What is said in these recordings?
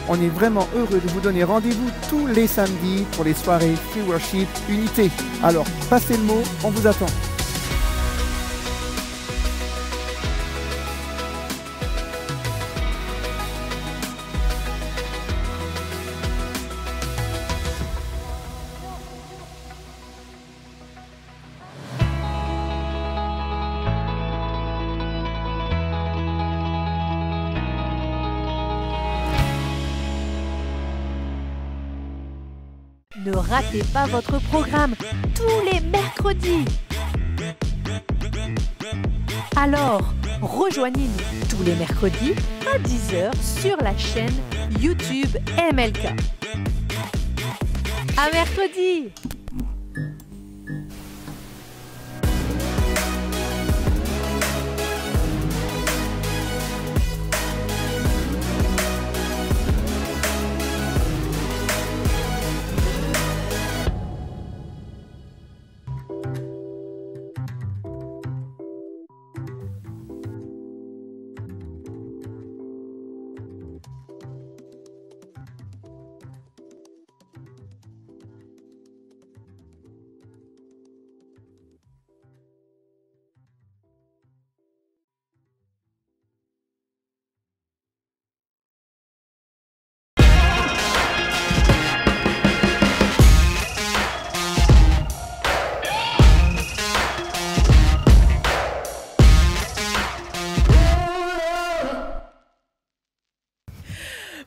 On est vraiment heureux de vous donner rendez-vous tous les samedis pour les soirées Free Worship Unité. Alors, passez le mot, on vous attend. Ne ratez pas votre programme tous les mercredis. Alors, rejoignez-nous tous les mercredis à 10h sur la chaîne YouTube MLK. À mercredi!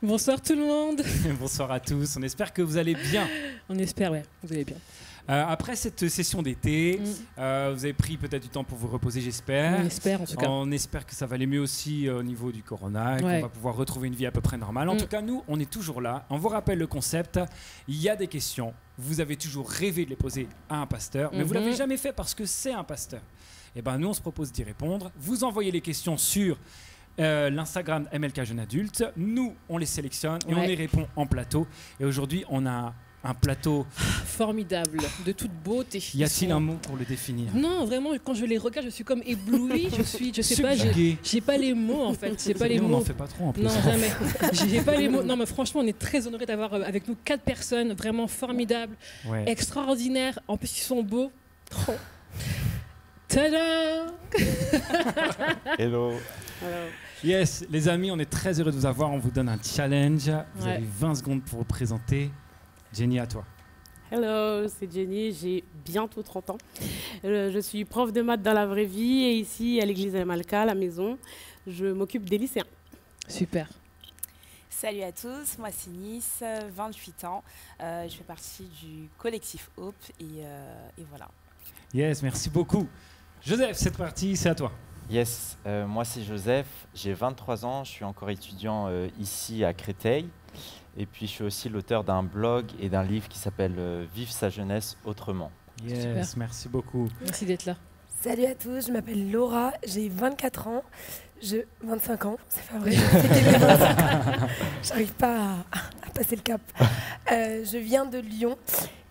Bonsoir tout le monde. Bonsoir à tous, on espère que vous allez bien. On espère, ouais, vous allez bien. Après cette session d'été, vous avez pris peut-être du temps pour vous reposer, j'espère. On espère en tout cas. On espère que ça va aller mieux aussi au niveau du corona, et qu'on va pouvoir retrouver une vie à peu près normale. En tout cas, nous, on est toujours là. On vous rappelle le concept. Il y a des questions. Vous avez toujours rêvé de les poser à un pasteur, mais vous ne l'avez jamais fait parce que c'est un pasteur. Et ben nous, on se propose d'y répondre. Vous envoyez les questions sur l'Instagram MLK Jeune Adulte. Nous, on les sélectionne et on y répond en plateau. Et aujourd'hui, on a un plateau formidable, de toute beauté. Y a-t-il un mot pour le définir? Non, vraiment, quand je les regarde, je suis comme éblouie. Je sais pas, j'ai pas les mots en fait. J'ai pas les mots. On n'en fait pas trop en plus. Non, jamais. J'ai pas les mots. Non, mais franchement, on est très honorés d'avoir avec nous 4 personnes vraiment formidables, extraordinaires. En plus, ils sont beaux. Oh. Tada! Hello. Yes, les amis, on est très heureux de vous avoir. On vous donne un challenge. Vous avez 20 secondes pour vous présenter. Jenny, à toi. Hello, c'est Jenny, j'ai bientôt 30 ans. Je suis prof de maths dans la vraie vie et ici à l'église MLK, à la maison, je m'occupe des lycéens. Super. Salut à tous, moi c'est Nice, 28 ans. Je fais partie du collectif Hope et voilà. Yes, merci beaucoup. Joseph, cette partie, c'est à toi. Yes, moi c'est Joseph, j'ai 23 ans, je suis encore étudiant ici à Créteil. Et puis je suis aussi l'auteur d'un blog et d'un livre qui s'appelle Vive sa jeunesse autrement. Yes, super. Merci beaucoup. Merci d'être là. Salut à tous, je m'appelle Laura, j'ai 24 ans, 25 ans, c'est pas vrai, j'arrive pas à passer le cap. Je viens de Lyon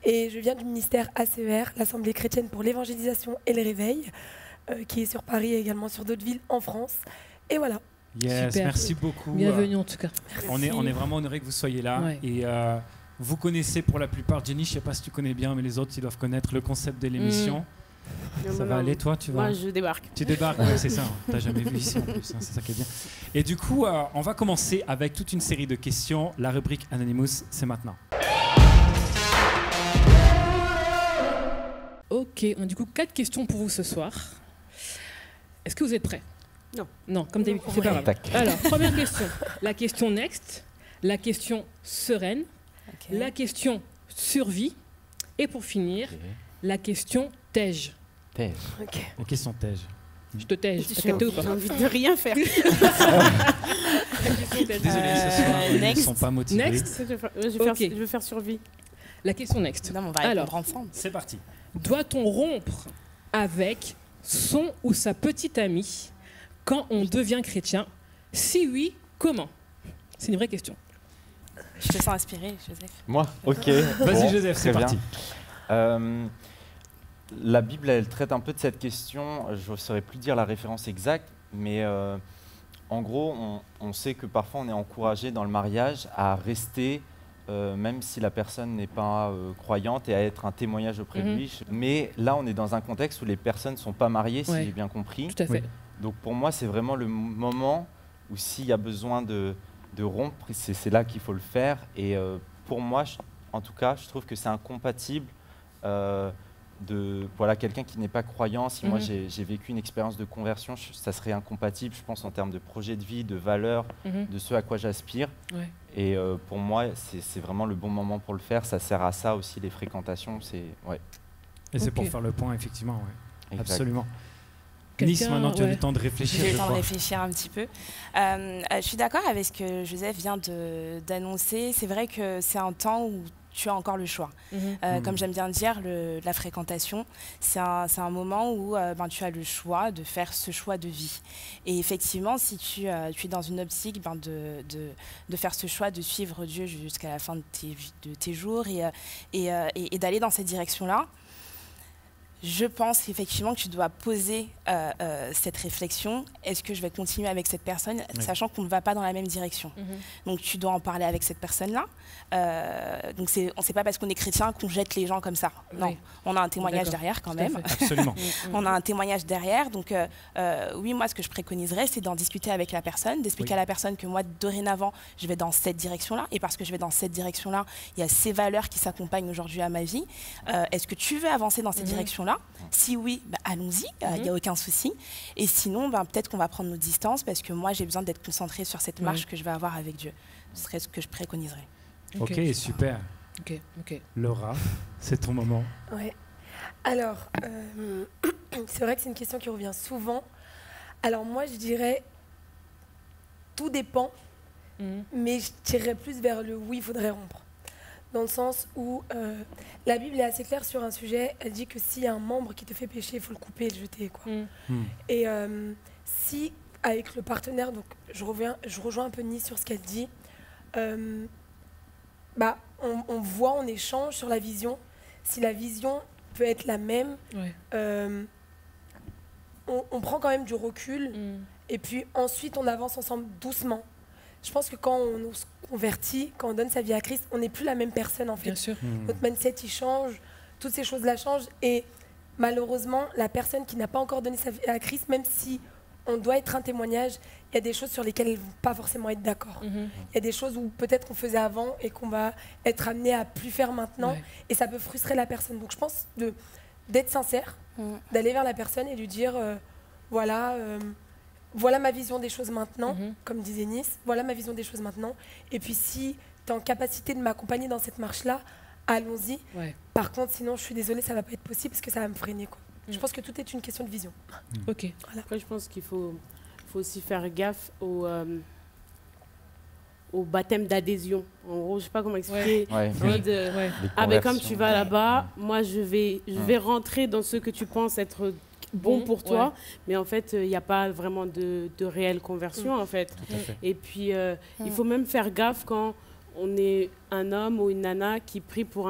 et je viens du ministère ACER, l'Assemblée chrétienne pour l'évangélisation et le réveil, qui est sur Paris et également sur d'autres villes en France. Et voilà. Yes, super. Merci beaucoup. Bienvenue en tout cas. On est vraiment honorés que vous soyez là. Ouais. Et vous connaissez pour la plupart, Jenny, je ne sais pas si tu connais bien, mais les autres, ils doivent connaître le concept de l'émission. Ça va aller, toi, tu vas... Moi, je débarque. Tu débarques, ouais, c'est ça. Tu n'as jamais vu ici en plus, hein, c'est ça qui est bien. Et du coup, on va commencer avec toute une série de questions. La rubrique Anonymous, c'est maintenant. Ok, on a du coup 4 questions pour vous ce soir. Est-ce que vous êtes prêts? Non. Non, comme d'habitude, c'est pas grave. Alors, première question. La question next, la question sereine, la question survie, et pour finir, la question tège. Tège. La question tège. Je te tège. J'ai envie de rien faire. Désolé, ce soir, ils ne sont pas motivés. Next. Je vais faire survie. La question next. Non, on va répondre ensemble. C'est parti. Doit-on rompre avec son ou sa petite amie quand on devient chrétien? Si oui, comment? C'est une vraie question. Je te sens inspiré, Joseph. Moi? Ok. Vas-y, Joseph, c'est parti. La Bible, elle traite un peu de cette question. Je ne saurais plus dire la référence exacte, mais en gros, on sait que parfois on est encouragé dans le mariage à rester, même si la personne n'est pas croyante, et à être un témoignage auprès de lui. Mais là, on est dans un contexte où les personnes ne sont pas mariées, si j'ai bien compris. Tout à fait. Donc pour moi, c'est vraiment le moment où s'il y a besoin de rompre, c'est là qu'il faut le faire. Et pour moi, en tout cas, je trouve que c'est incompatible de quelqu'un qui n'est pas croyant. Si moi j'ai vécu une expérience de conversion, ça serait incompatible, je pense, en termes de projet de vie, de valeurs, de ce à quoi j'aspire. Ouais. Et pour moi, c'est vraiment le bon moment pour le faire. Ça sert à ça aussi, les fréquentations. Et c'est pour faire le point, effectivement. Ouais. Absolument. Nice, maintenant tu as le temps de réfléchir. J'ai le temps de réfléchir un petit peu. Je suis d'accord avec ce que Joseph vient d'annoncer. C'est vrai que c'est un temps où tu as encore le choix. Comme j'aime bien dire, la fréquentation, c'est un moment où tu as le choix de faire ce choix de vie. Et effectivement, si tu es dans une optique de faire ce choix de suivre Dieu jusqu'à la fin de tes jours et d'aller dans cette direction-là, je pense effectivement que tu dois poser cette réflexion. Est-ce que je vais continuer avec cette personne, sachant qu'on ne va pas dans la même direction. Donc tu dois en parler avec cette personne-là. Donc on ne sait pas parce qu'on est chrétien qu'on jette les gens comme ça. Non, on a un témoignage derrière quand même. Absolument. On a un témoignage derrière. Donc oui, moi ce que je préconiserais, c'est d'en discuter avec la personne, d'expliquer à la personne que moi dorénavant, je vais dans cette direction-là. Et parce que je vais dans cette direction-là, il y a ces valeurs qui s'accompagnent aujourd'hui à ma vie. Est-ce que tu veux avancer dans cette direction-là? Si oui, allons-y, il n'y a aucun souci. Et sinon, peut-être qu'on va prendre nos distances parce que moi, j'ai besoin d'être concentrée sur cette marche que je vais avoir avec Dieu. Ce serait ce que je préconiserais. Ok, super. Laura, c'est ton moment. Ouais. Alors, c'est vrai que c'est une question qui revient souvent. Alors moi, je dirais, tout dépend, mais je tirerais plus vers le oui, il faudrait rompre. Dans le sens où la Bible est assez claire sur un sujet. Elle dit que s'il y a un membre qui te fait pécher, il faut le couper et le jeter. Quoi. Et si, avec le partenaire, donc je rejoins un peu Nice sur ce qu'elle dit, on voit, on échange sur la vision. Si la vision peut être la même, on prend quand même du recul et puis ensuite on avance ensemble doucement. Je pense que quand on se convertit, quand on donne sa vie à Christ, on n'est plus la même personne en fait. Bien sûr. Notre mindset il change, toutes ces choses-là changent et malheureusement, la personne qui n'a pas encore donné sa vie à Christ, même si on doit être un témoignage, il y a des choses sur lesquelles elle ne va pas forcément être d'accord. Il y a des choses où peut-être qu'on faisait avant et qu'on va être amené à plus faire maintenant et ça peut frustrer la personne. Donc je pense d'être sincère, d'aller vers la personne et lui dire voilà ma vision des choses maintenant, comme disait Nice, voilà ma vision des choses maintenant. Et puis si tu es en capacité de m'accompagner dans cette marche-là, allons-y. Par contre, sinon, je suis désolée, ça ne va pas être possible parce que ça va me freiner. Quoi. Je pense que tout est une question de vision. Ok. Voilà. Après, je pense qu'il faut aussi faire gaffe au baptême d'adhésion. En gros, je ne sais pas comment expliquer. Comme tu vas là-bas, moi, je vais rentrer dans ce que tu penses être bon pour toi, mais en fait, il n'y a pas vraiment de réelle conversion, en fait. Et puis, il faut même faire gaffe quand on est un homme ou une nana qui prie pour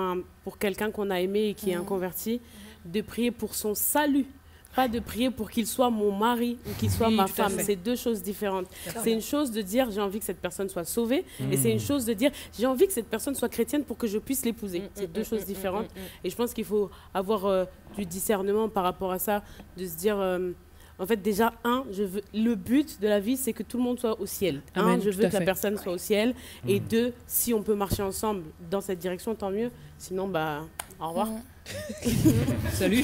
quelqu'un qu'on a aimé et qui est inconverti, de prier pour son salut, pas de prier pour qu'il soit mon mari ou qu'il soit ma femme. C'est deux choses différentes. C'est une chose de dire j'ai envie que cette personne soit sauvée et c'est une chose de dire j'ai envie que cette personne soit chrétienne pour que je puisse l'épouser. C'est deux choses différentes. Et je pense qu'il faut avoir du discernement par rapport à ça, de se dire en fait déjà le but de la vie c'est que tout le monde soit au ciel. Je veux que la personne soit au ciel et deux, si on peut marcher ensemble dans cette direction, tant mieux. Sinon au revoir. Salut.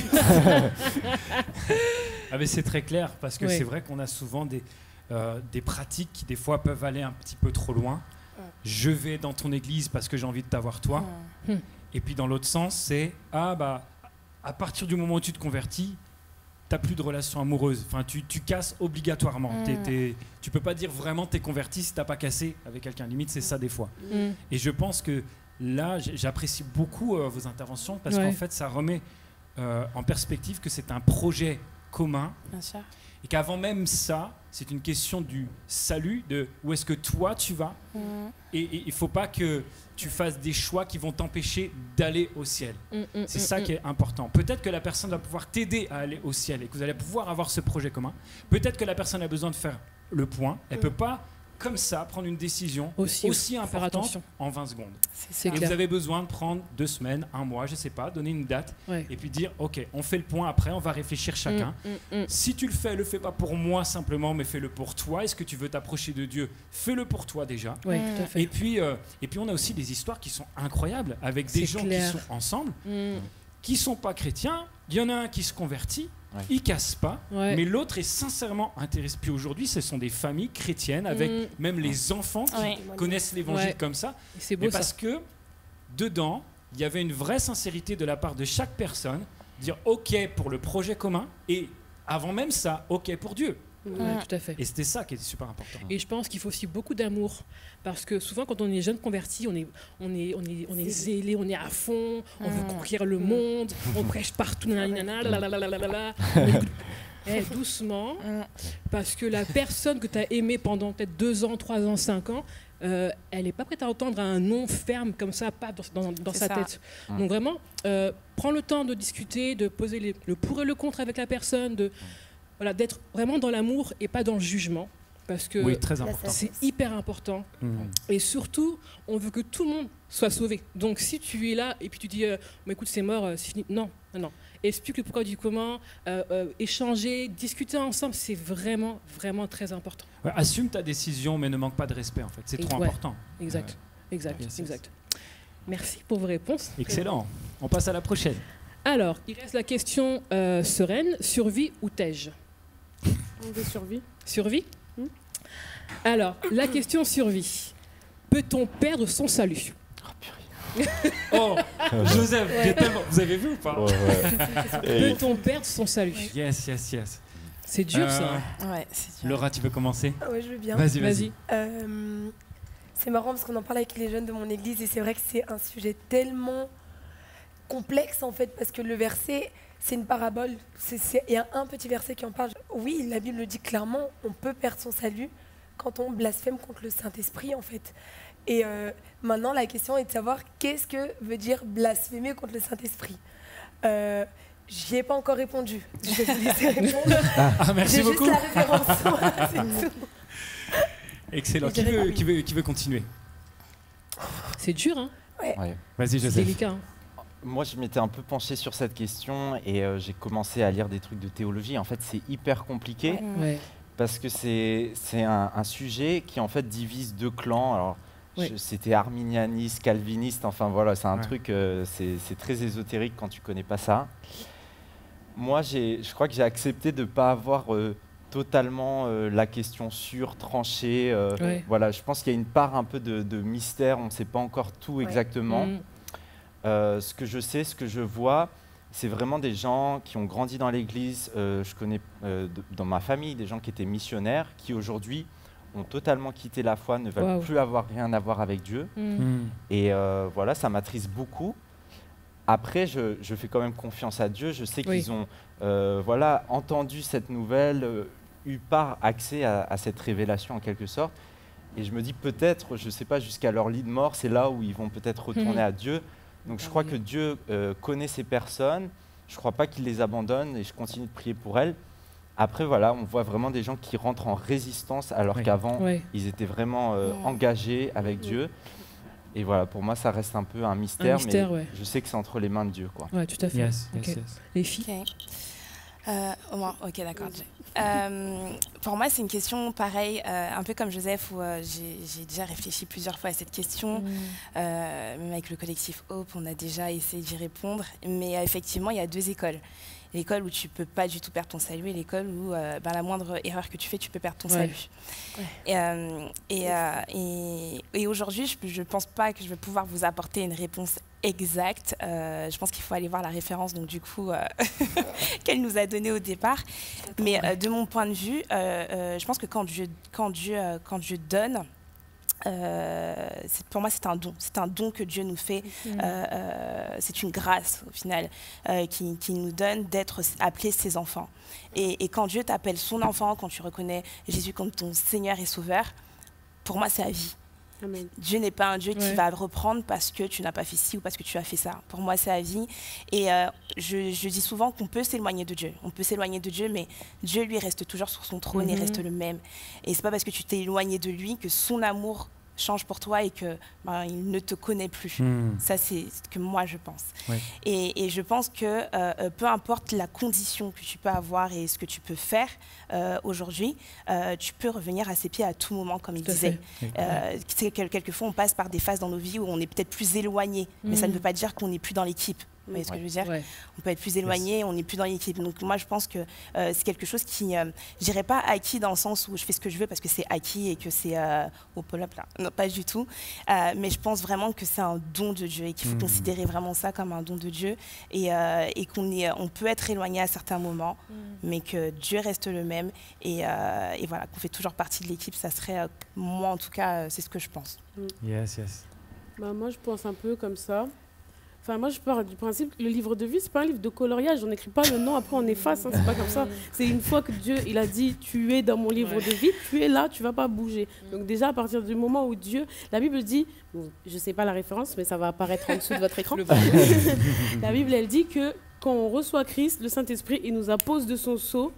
Mais c'est très clair parce que c'est vrai qu'on a souvent des pratiques qui des fois peuvent aller un petit peu trop loin. Je vais dans ton église parce que j'ai envie de t'avoir toi. Et puis dans l'autre sens, c'est à partir du moment où tu te convertis, t'as plus de relation amoureuse. Enfin, tu casses obligatoirement. Tu peux pas dire vraiment t'es converti si t'as pas cassé avec quelqu'un. Limite, c'est ça des fois. Et je pense que là, j'apprécie beaucoup vos interventions parce qu'en fait, ça remet en perspective que c'est un projet commun. Bien sûr. Et qu'avant même ça, c'est une question du salut, de où est-ce que toi tu vas. Et il ne faut pas que tu fasses des choix qui vont t'empêcher d'aller au ciel. C'est ça qui est important. Peut-être que la personne va pouvoir t'aider à aller au ciel et que vous allez pouvoir avoir ce projet commun. Peut-être que la personne a besoin de faire le point. Elle peut pas, comme ça, prendre une décision aussi importante en 20 secondes. C'est et clair. vous avez besoin de prendre 2 semaines, 1 mois, je sais pas, donner une date et puis dire, ok, on fait le point après, on va réfléchir chacun. Si tu le fais pas pour moi simplement, mais fais-le pour toi. Est-ce que tu veux t'approcher de Dieu? Fais-le pour toi déjà. Oui, tout à fait. Et puis on a aussi des histoires qui sont incroyables avec des gens qui sont ensemble, qui sont pas chrétiens. Il y en a un qui se convertit. Il casse pas, mais l'autre est sincèrement intéressé. Puis aujourd'hui, ce sont des familles chrétiennes avec même les enfants qui connaissent l'évangile comme ça. C'est beau, parce que dedans, il y avait une vraie sincérité de la part de chaque personne, dire OK pour le projet commun et avant même ça, OK pour Dieu. Tout à fait. Et c'était ça qui était super important. Et je pense qu'il faut aussi beaucoup d'amour, parce que souvent quand on est jeune converti, on est zélé, on est à fond, on veut conquérir le monde, on prêche partout, doucement, parce que la personne que tu as aimée pendant peut-être 2 ans, 3 ans, 5 ans, elle n'est pas prête à entendre un non ferme comme ça, pas dans sa tête. Donc vraiment, prends le temps de discuter, de poser le pour et le contre avec la personne, d'être vraiment dans l'amour et pas dans le jugement, parce que c'est hyper important. Et surtout, on veut que tout le monde soit sauvé. Donc si tu es là et puis tu dis écoute, c'est mort, c'est fini. Non. Explique le pourquoi du comment, échanger, discuter ensemble, c'est vraiment, vraiment très important. Assume ta décision, mais ne manque pas de respect, en fait. C'est trop important. Exact. Merci pour vos réponses. Excellent. On passe à la prochaine. Alors, il reste la question sereine, survie ou tège? Survie. Alors, la question survie. Peut-on perdre son salut? Oh, Joseph, vous avez vu ou pas? Peut-on perdre son salut? Yes. C'est dur, ça. C'est dur. Laura, tu veux commencer? Oui, je veux bien. Vas-y. C'est marrant parce qu'on en parle avec les jeunes de mon église et c'est vrai que c'est un sujet tellement complexe en fait, parce que le verset, c'est une parabole. Il y a un petit verset qui en parle. Oui, la Bible le dit clairement, on peut perdre son salut quand on blasphème contre le Saint-Esprit en fait. Et maintenant, la question est de savoir qu'est-ce que veut dire blasphémer contre le Saint-Esprit. J'y ai pas encore répondu. Je vais vous laisser répondre. Merci beaucoup. Juste la référence. Voilà, c'est tout. Excellent. Qui veut continuer? C'est dur, hein? Ouais. Vas-y, Joseph. C'est délicat. Hein. Moi, je m'étais un peu penché sur cette question et j'ai commencé à lire des trucs de théologie. En fait, c'est hyper compliqué parce que c'est un sujet qui en fait divise 2 clans. Alors, c'était arminianiste, calviniste. Enfin voilà, c'est un truc. C'est très ésotérique quand tu connais pas ça. Moi, je crois que j'ai accepté de ne pas avoir totalement la question tranchée. Voilà, je pense qu'il y a une part un peu de mystère. On ne sait pas encore tout exactement. Ce que je sais, ce que je vois, c'est vraiment des gens qui ont grandi dans l'église. Je connais dans ma famille des gens qui étaient missionnaires, qui aujourd'hui ont totalement quitté la foi, ne veulent plus avoir rien à voir avec Dieu. Et voilà, ça m'attriste beaucoup. Après, je fais quand même confiance à Dieu. Je sais qu'ils ont entendu cette nouvelle, eu accès à cette révélation en quelque sorte. Et je me dis peut-être, je ne sais pas, jusqu'à leur lit de mort, c'est là où ils vont peut-être retourner à Dieu. Donc je crois que Dieu connaît ces personnes, je ne crois pas qu'il les abandonne et je continue de prier pour elles. Après voilà, on voit vraiment des gens qui rentrent en résistance alors qu'avant ils étaient vraiment engagés avec Dieu. Et voilà, pour moi ça reste un peu un mystère, mais je sais que c'est entre les mains de Dieu. Ouais, tout à fait. Yes. Les filles Ok, d'accord. Pour moi, c'est une question pareille, un peu comme Joseph, où j'ai déjà réfléchi plusieurs fois à cette question. Même avec le collectif Hope, on a déjà essayé d'y répondre. Mais effectivement, il y a 2 écoles. L'école où tu peux pas du tout perdre ton salut et l'école où la moindre erreur que tu fais, tu peux perdre ton salut. Et aujourd'hui, je pense pas que je vais pouvoir vous apporter une réponse exacte. Je pense qu'il faut aller voir la référence, donc du coup, qu'elle nous a donnée au départ. Mais de mon point de vue, je pense que quand Dieu donne, pour moi, c'est un don. C'est un don que Dieu nous fait. C'est une grâce, au final, qui nous donne d'être appelés ses enfants. Et quand Dieu t'appelle son enfant, quand tu reconnais Jésus comme ton Seigneur et Sauveur, pour moi, c'est à vie. Amen. Dieu n'est pas un Dieu qui va le reprendre parce que tu n'as pas fait ci ou parce que tu as fait ça. Pour moi, c'est la vie. Et je dis souvent qu'on peut s'éloigner de Dieu. On peut s'éloigner de Dieu, mais Dieu, lui, reste toujours sur son trône et reste le même. Et c'est pas parce que tu t'es éloigné de lui que son amour change pour toi et que il ne te connaît plus. Ça, c'est ce que moi, je pense. Ouais. Et je pense que peu importe la condition que tu peux avoir et ce que tu peux faire aujourd'hui, tu peux revenir à ses pieds à tout moment, comme il disait. Quelquefois, on passe par des phases dans nos vies où on est peut-être plus éloigné, mais ça ne veut pas dire qu'on n'est plus dans l'équipe. Vous voyez ce que je veux dire? On peut être plus éloigné, on n'est plus dans l'équipe. Donc moi, je pense que c'est quelque chose qui, je dirais pas acquis dans le sens où je fais ce que je veux parce que c'est acquis et que c'est au pull-up là. Non, pas du tout. Mais je pense vraiment que c'est un don de Dieu et qu'il faut considérer vraiment ça comme un don de Dieu et qu'on peut être éloigné à certains moments, mais que Dieu reste le même et voilà, qu'on fait toujours partie de l'équipe. Ça serait, moi en tout cas, c'est ce que je pense. Yes, yes. Moi, je pense un peu comme ça. Enfin, moi, je pars du principe que le livre de vie, c'est pas un livre de coloriage. On n'écrit pas le nom, après on efface. Hein, c'est pas comme ça. C'est une fois que Dieu, il a dit, tu es dans mon livre de vie, tu es là, tu vas pas bouger. Donc déjà, à partir du moment où Dieu, la Bible dit, bon, je sais pas la référence, mais ça va apparaître en dessous de votre écran. La Bible, elle dit que quand on reçoit Christ, le Saint-Esprit, il nous appose de son sceau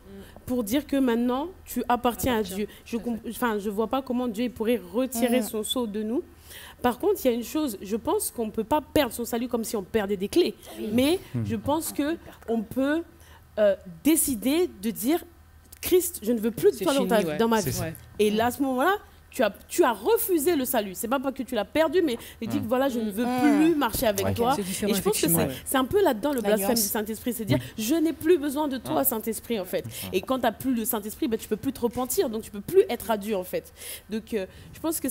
pour dire que maintenant, tu appartiens à Dieu. Je vois pas comment Dieu pourrait retirer son sceau de nous. Par contre, il y a une chose, je pense qu'on ne peut pas perdre son salut comme si on perdait des clés. Mais je pense qu'on peut décider de dire, Christ, je ne veux plus de toi dans ma vie. Et là, à ce moment-là, tu as refusé le salut. C'est pas que tu l'as perdu, mais il dit que voilà, je ne veux plus marcher avec toi. Et je pense que c'est un peu là-dedans le blasphème du Saint-Esprit, c'est dire je n'ai plus besoin de toi, Saint-Esprit, en fait. Et quand tu n'as plus le Saint-Esprit, tu peux plus te repentir, donc tu peux plus être à Dieu, en fait. Donc je pense que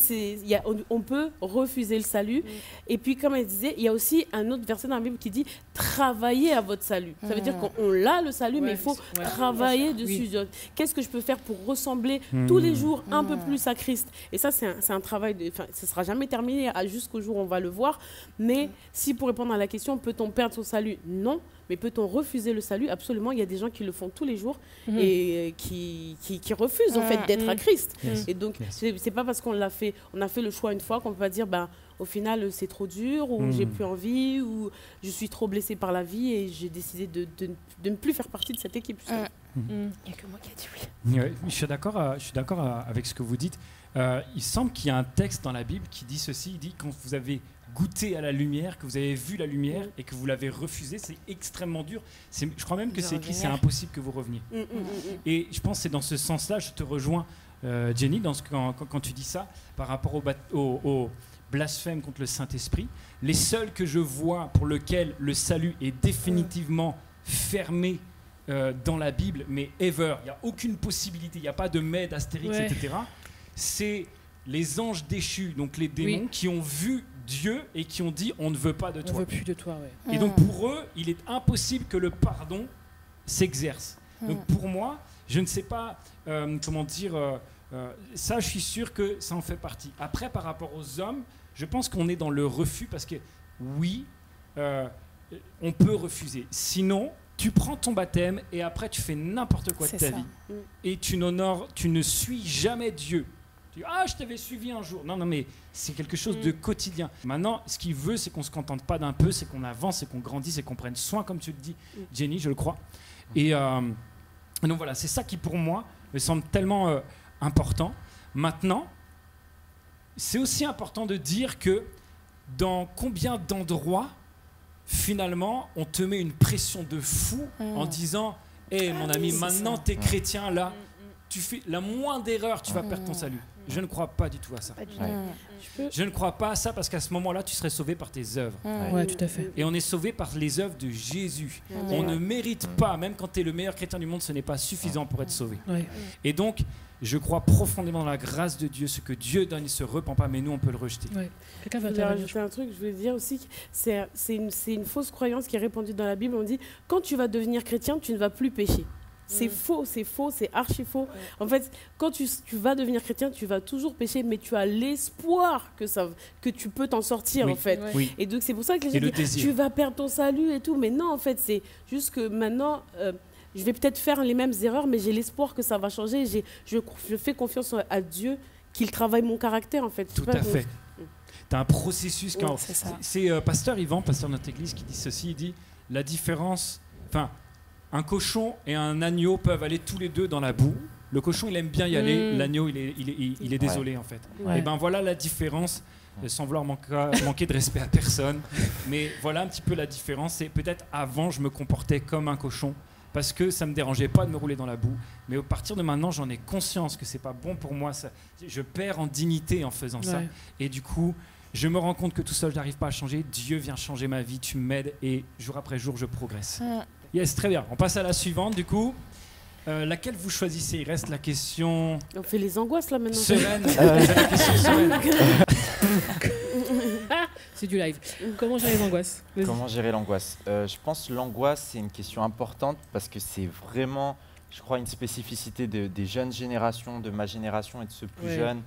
on peut refuser le salut. Et puis comme elle disait, il y a aussi un autre verset dans la Bible qui dit travaillez à votre salut. Ça veut dire qu'on l'a le salut, mais il faut travailler dessus. Qu'est-ce que je peux faire pour ressembler tous les jours un peu plus à Christ? Et ça, c'est un travail, ça ne sera jamais terminé jusqu'au jour où on va le voir. Mais si, pour répondre à la question, peut-on perdre son salut? Non. Mais peut-on refuser le salut? Absolument. Il y a des gens qui le font tous les jours et qui refusent en fait d'être à Christ. Et donc, c'est pas parce qu'on a fait le choix une fois qu'on peut pas dire au final c'est trop dur ou j'ai plus envie ou je suis trop blessée par la vie et j'ai décidé de ne plus faire partie de cette équipe. Il n'y a que moi qui ai dit oui. Je suis d'accord avec ce que vous dites. Il semble qu'il y a un texte dans la Bible qui dit ceci, il dit quand vous avez goûté à la lumière, que vous avez vu la lumière et que vous l'avez refusée, c'est extrêmement dur. Je crois même que c'est écrit, c'est impossible que vous reveniez. Et je pense que c'est dans ce sens-là, je te rejoins Jenny, quand tu dis ça, par rapport au blasphème contre le Saint-Esprit. Les seuls que je vois pour lesquels le salut est définitivement fermé dans la Bible, mais ever, il n'y a aucune possibilité, il n'y a pas de mais, d'astérix, etc., c'est les anges déchus, donc les démons, qui ont vu Dieu et qui ont dit on ne veut pas de toi. On ne veut plus de toi, Et donc pour eux, il est impossible que le pardon s'exerce. Donc pour moi, je ne sais pas comment dire, ça je suis sûr que ça en fait partie. Après, par rapport aux hommes, je pense qu'on est dans le refus parce que oui, on peut refuser. Sinon, tu prends ton baptême et après tu fais n'importe quoi de ta vie. Et tu ne suis jamais Dieu. Tu dis, je t'avais suivi un jour. Non, mais c'est quelque chose de quotidien. Maintenant, ce qu'il veut, c'est qu'on ne se contente pas d'un peu, c'est qu'on avance, c'est qu'on grandisse, c'est qu'on prenne soin, comme tu le dis, Jenny, je le crois. Et donc voilà, c'est ça qui, pour moi, me semble tellement important. Maintenant, c'est aussi important de dire que dans combien d'endroits, finalement, on te met une pression de fou en disant « Hé, mon ami, maintenant t'es chrétien, là, tu fais la moindre erreur, tu vas perdre ton salut. » Je ne crois pas du tout à ça. Je ne crois pas à ça parce qu'à ce moment-là, tu serais sauvé par tes œuvres. Ouais, tout à fait. Et on est sauvé par les œuvres de Jésus. On ne mérite pas, même quand tu es le meilleur chrétien du monde, ce n'est pas suffisant pour être sauvé. Et donc, je crois profondément dans la grâce de Dieu. Ce que Dieu donne, il ne se repent pas, mais nous, on peut le rejeter. Quelqu'un va rajouter un truc, je voulais dire aussi que c'est une fausse croyance qui est répandue dans la Bible. On dit, quand tu vas devenir chrétien, tu ne vas plus pécher. C'est faux, c'est archi faux. En fait, quand tu vas devenir chrétien, tu vas toujours pécher, mais tu as l'espoir que tu peux t'en sortir, en fait. Et donc, c'est pour ça que les gens disent, tu vas perdre ton salut et tout. Mais non, en fait, c'est juste que maintenant, je vais peut-être faire les mêmes erreurs, mais j'ai l'espoir que ça va changer. Je fais confiance à Dieu qu'il travaille mon caractère, en fait. Tout à fait. as un processus. C'est pasteur Yvan, pasteur de notre église, qui dit ceci. Il dit la différence. Enfin, un cochon et un agneau peuvent aller tous les deux dans la boue. Le cochon, il aime bien y aller. L'agneau, il est désolé, en fait. Et ben voilà la différence. Sans vouloir manquer de respect à personne. Mais voilà un petit peu la différence. C'est peut-être avant, je me comportais comme un cochon parce que ça ne me dérangeait pas de me rouler dans la boue. Mais à partir de maintenant, j'en ai conscience que ce n'est pas bon pour moi. Je perds en dignité en faisant ça. Et du coup, je me rends compte que tout seul, je n'arrive pas à changer. Dieu vient changer ma vie, tu m'aides et jour après jour, je progresse. Yes, très bien. On passe à la suivante du coup. Laquelle vous choisissez? Il reste la question... On fait les angoisses là maintenant. Sereine. La question sereine. C'est du live. Comment gérer l'angoisse? Comment gérer l'angoisse? Je pense que l'angoisse, c'est une question importante parce que c'est vraiment, je crois, une spécificité des jeunes générations, de ma génération et de ceux plus jeunes.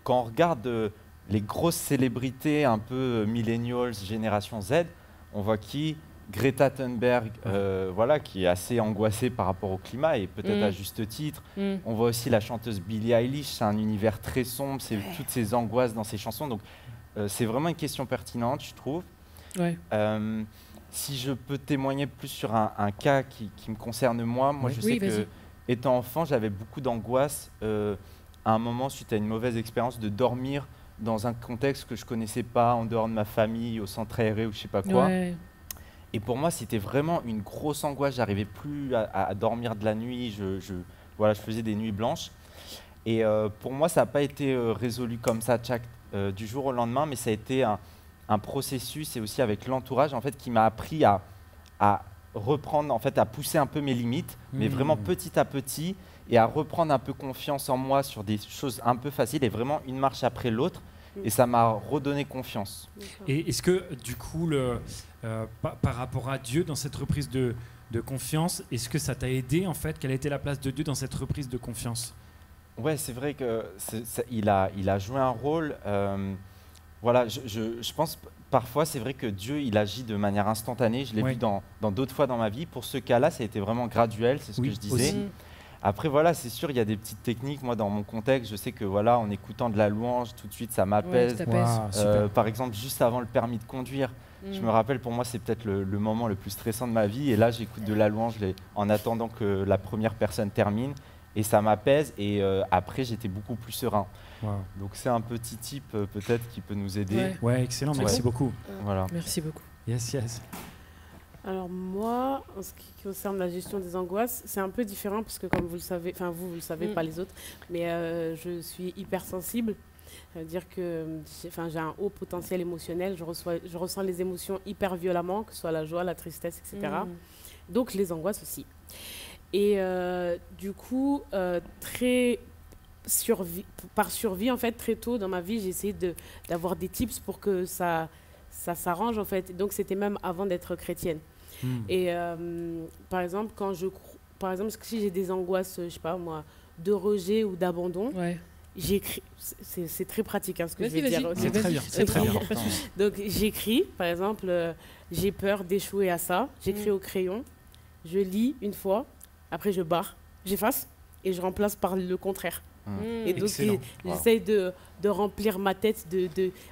Quand on regarde les grosses célébrités un peu millennials, génération Z, on voit qui? Greta Thunberg, voilà, qui est assez angoissée par rapport au climat et peut-être à juste titre. On voit aussi la chanteuse Billie Eilish, c'est un univers très sombre, c'est toutes ces angoisses dans ses chansons. Donc, c'est vraiment une question pertinente, je trouve. Si je peux témoigner plus sur un cas qui me concerne moi, je sais que, étant enfant, j'avais beaucoup d'angoisse à un moment suite à une mauvaise expérience de dormir dans un contexte que je ne connaissais pas, en dehors de ma famille, au centre aéré ou je ne sais pas quoi. Et pour moi, c'était vraiment une grosse angoisse. J'arrivais plus à dormir de la nuit. Voilà, je faisais des nuits blanches. Et pour moi, ça n'a pas été résolu comme ça du jour au lendemain, mais ça a été un processus et aussi avec l'entourage en fait, qui m'a appris à reprendre, en fait, à pousser un peu mes limites, mais vraiment petit à petit, et à reprendre un peu confiance en moi sur des choses un peu faciles et vraiment une marche après l'autre. Et ça m'a redonné confiance. Et est-ce que, du coup, par rapport à Dieu, dans cette reprise de confiance, est-ce que ça t'a aidé, en fait? Quelle a été la place de Dieu dans cette reprise de confiance? Ouais, c'est vrai qu'il a joué un rôle. Voilà, je pense, parfois, c'est vrai que Dieu, il agit de manière instantanée. Je l'ai vu dans d'autres fois dans ma vie. Pour ce cas-là, ça a été vraiment graduel, c'est ce que je disais. Aussi. Après, voilà, c'est sûr, il y a des petites techniques. Moi, dans mon contexte, je sais que voilà, en écoutant de la louange, tout de suite, ça m'apaise. Par exemple, juste avant le permis de conduire, je me rappelle, pour moi, c'est peut-être le moment le plus stressant de ma vie. Et là, j'écoute de la louange en attendant que la première personne termine. Et ça m'apaise. Et après, j'étais beaucoup plus serein. Donc, c'est un petit tip peut-être qui peut nous aider. Ouais, excellent. Merci beaucoup. Voilà. Merci beaucoup. Yes. Alors moi, en ce qui concerne la gestion des angoisses, c'est un peu différent parce que comme vous le savez, enfin vous le savez, pas les autres, mais je suis hypersensible. Ça veut dire que j'ai un haut potentiel émotionnel, je ressens les émotions hyper violemment, que ce soit la joie, la tristesse, etc. Donc les angoisses aussi. Et du coup, par survie, en fait, très tôt dans ma vie, j'ai essayé d'avoir des tips pour que ça s'arrange, en fait. Donc c'était même avant d'être chrétienne. Et par exemple, si j'ai des angoisses, je sais pas moi, de rejet ou d'abandon, j'écris. C'est très pratique ce que je vais dire. C'est très bien. C'est très bien. Donc j'écris, par exemple, j'ai peur d'échouer à ça. J'écris au crayon, je lis une fois, après je barre, j'efface et je remplace par le contraire. Et donc j'essaye de remplir ma tête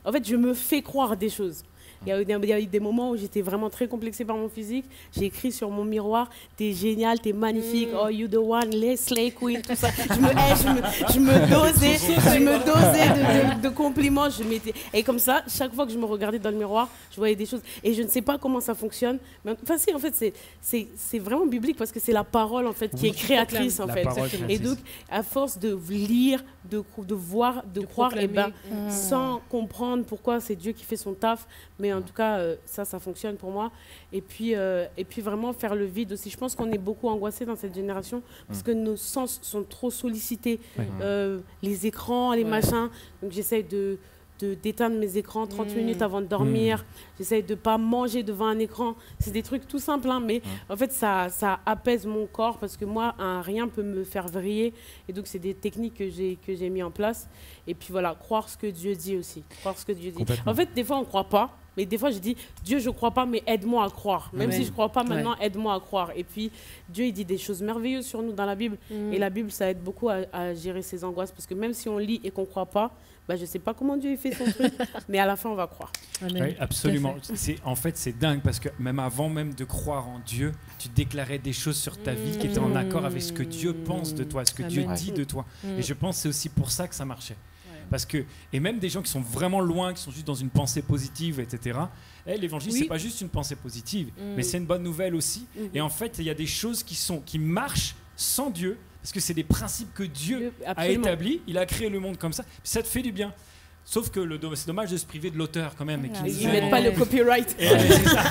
En fait, je me fais croire des choses. Il y a eu des moments où j'étais vraiment très complexée par mon physique. J'ai écrit sur mon miroir, t'es génial, t'es magnifique, oh you the one, les slay queen, tout ça. Je me dosais de compliments. Et comme ça, chaque fois que je me regardais dans le miroir, je voyais des choses. Et je ne sais pas comment ça fonctionne. Mais, enfin si, en fait, c'est vraiment biblique parce que c'est la parole en fait qui est créatrice en fait. Et donc, à force de lire, de voir, de croire, sans comprendre pourquoi c'est Dieu qui fait son taf, mais en tout cas, ça fonctionne pour moi. Et puis vraiment faire le vide aussi. Je pense qu'on est beaucoup angoissés dans cette génération parce que nos sens sont trop sollicités. Les écrans, les machins. Donc j'essaye d'éteindre mes écrans 30 minutes avant de dormir. J'essaye de ne pas manger devant un écran. C'est des trucs tout simples, mais en fait, ça apaise mon corps parce que moi, rien peut me faire vriller. Et donc, c'est des techniques que j'ai mis en place. Et puis voilà, croire ce que Dieu dit aussi. Croire ce que Dieu dit. En fait, des fois, on ne croit pas. Mais des fois, je dis, Dieu, je ne crois pas, mais aide-moi à croire. Même si je ne crois pas maintenant, aide-moi à croire. Et puis, Dieu, il dit des choses merveilleuses sur nous dans la Bible. Et la Bible, ça aide beaucoup à gérer ses angoisses. Parce que même si on lit et qu'on ne croit pas, je ne sais pas comment Dieu fait son truc, mais à la fin, on va croire. Oui, absolument. En fait, c'est dingue parce que même avant même de croire en Dieu, tu déclarais des choses sur ta vie qui étaient en accord avec ce que Dieu pense de toi, ce que Dieu dit de toi. Et je pense que c'est aussi pour ça que ça marchait. Parce que, et même des gens qui sont vraiment loin, qui sont juste dans une pensée positive, etc. L'évangile, c'est pas juste une pensée positive, mais c'est une bonne nouvelle aussi. Et en fait, il y a des choses qui marchent sans Dieu, parce que c'est des principes que Dieu a établis. Il a créé le monde comme ça. Puis ça te fait du bien. Sauf que c'est dommage de se priver de l'auteur quand même. Ils mettent pas le copyright. C'est ça.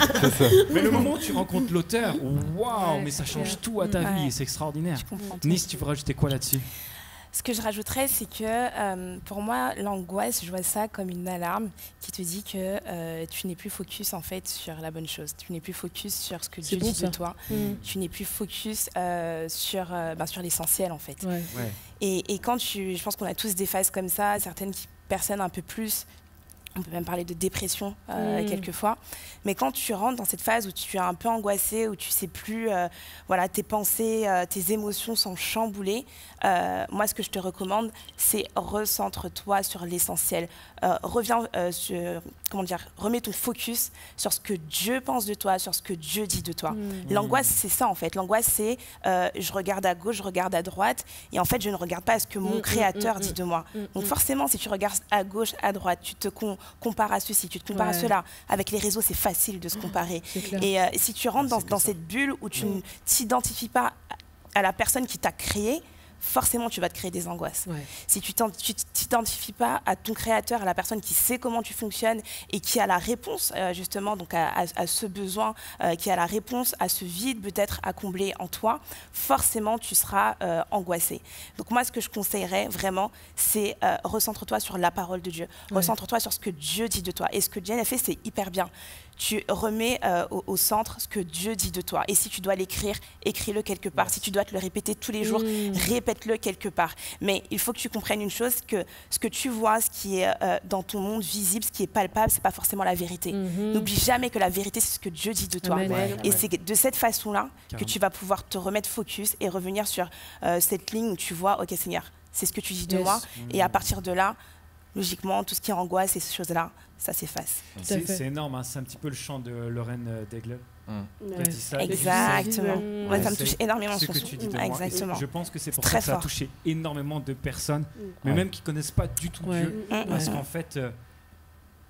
Mais le moment où tu rencontres l'auteur, waouh, mais ça change tout à ta vie et c'est extraordinaire. Nice, tu veux rajouter quoi là-dessus? Ce que je rajouterais, c'est que pour moi, l'angoisse, je vois ça comme une alarme qui te dit que tu n'es plus focus en fait sur la bonne chose. Tu n'es plus focus sur ce que Dieu dit de toi. Tu n'es plus focus sur l'essentiel en fait. Et quand je pense qu'on a tous des phases comme ça, certaines personnes un peu plus. On peut même parler de dépression quelquefois. Mais quand tu rentres dans cette phase où tu es un peu angoissé, où tu ne sais plus, tes pensées, tes émotions sont chamboulées, moi, ce que je te recommande, c'est recentre-toi sur l'essentiel. Remets ton focus sur ce que Dieu pense de toi, sur ce que Dieu dit de toi. L'angoisse, c'est ça, en fait. L'angoisse, c'est je regarde à gauche, je regarde à droite, et en fait, je ne regarde pas à ce que mon Créateur dit de moi. Donc forcément, si tu regardes à gauche, à droite, tu te compares à ceci, tu te compares à cela. Avec les réseaux, c'est facile de se comparer. Et si tu rentres dans cette bulle où tu ne t'identifies pas à la personne qui t'a créé, forcément, tu vas te créer des angoisses. Si tu ne t'identifies pas à ton créateur, à la personne qui sait comment tu fonctionnes et qui a la réponse, justement, donc à ce besoin, qui a la réponse à ce vide peut-être à combler en toi, forcément, tu seras angoissé. Donc moi, ce que je conseillerais vraiment, c'est recentre-toi sur la parole de Dieu. Recentre-toi sur ce que Dieu dit de toi. Et ce que Dieu a fait, c'est hyper bien. Tu remets au centre ce que Dieu dit de toi. Et si tu dois l'écrire, écris-le quelque part. Si tu dois te le répéter tous les jours, répète-le quelque part. Mais il faut que tu comprennes une chose, que ce que tu vois, ce qui est dans ton monde visible, ce qui est palpable, c'est pas forcément la vérité. N'oublie jamais que la vérité, c'est ce que Dieu dit de toi. Et c'est de cette façon-là que tu vas pouvoir te remettre focus et revenir sur cette ligne où tu vois, ok Seigneur, c'est ce que tu dis de moi. Et à partir de là, logiquement, tout ce qui est angoisse et ces choses-là, ça s'efface. C'est énorme, hein. C'est un petit peu le chant de Lorraine Daigle. Dit ça. Exactement. Ça me touche énormément ce que tu dis de moi. Exactement. Je pense que c'est pour ça que ça a touché énormément de personnes, mais même qui ne connaissent pas du tout Dieu, parce qu'en fait,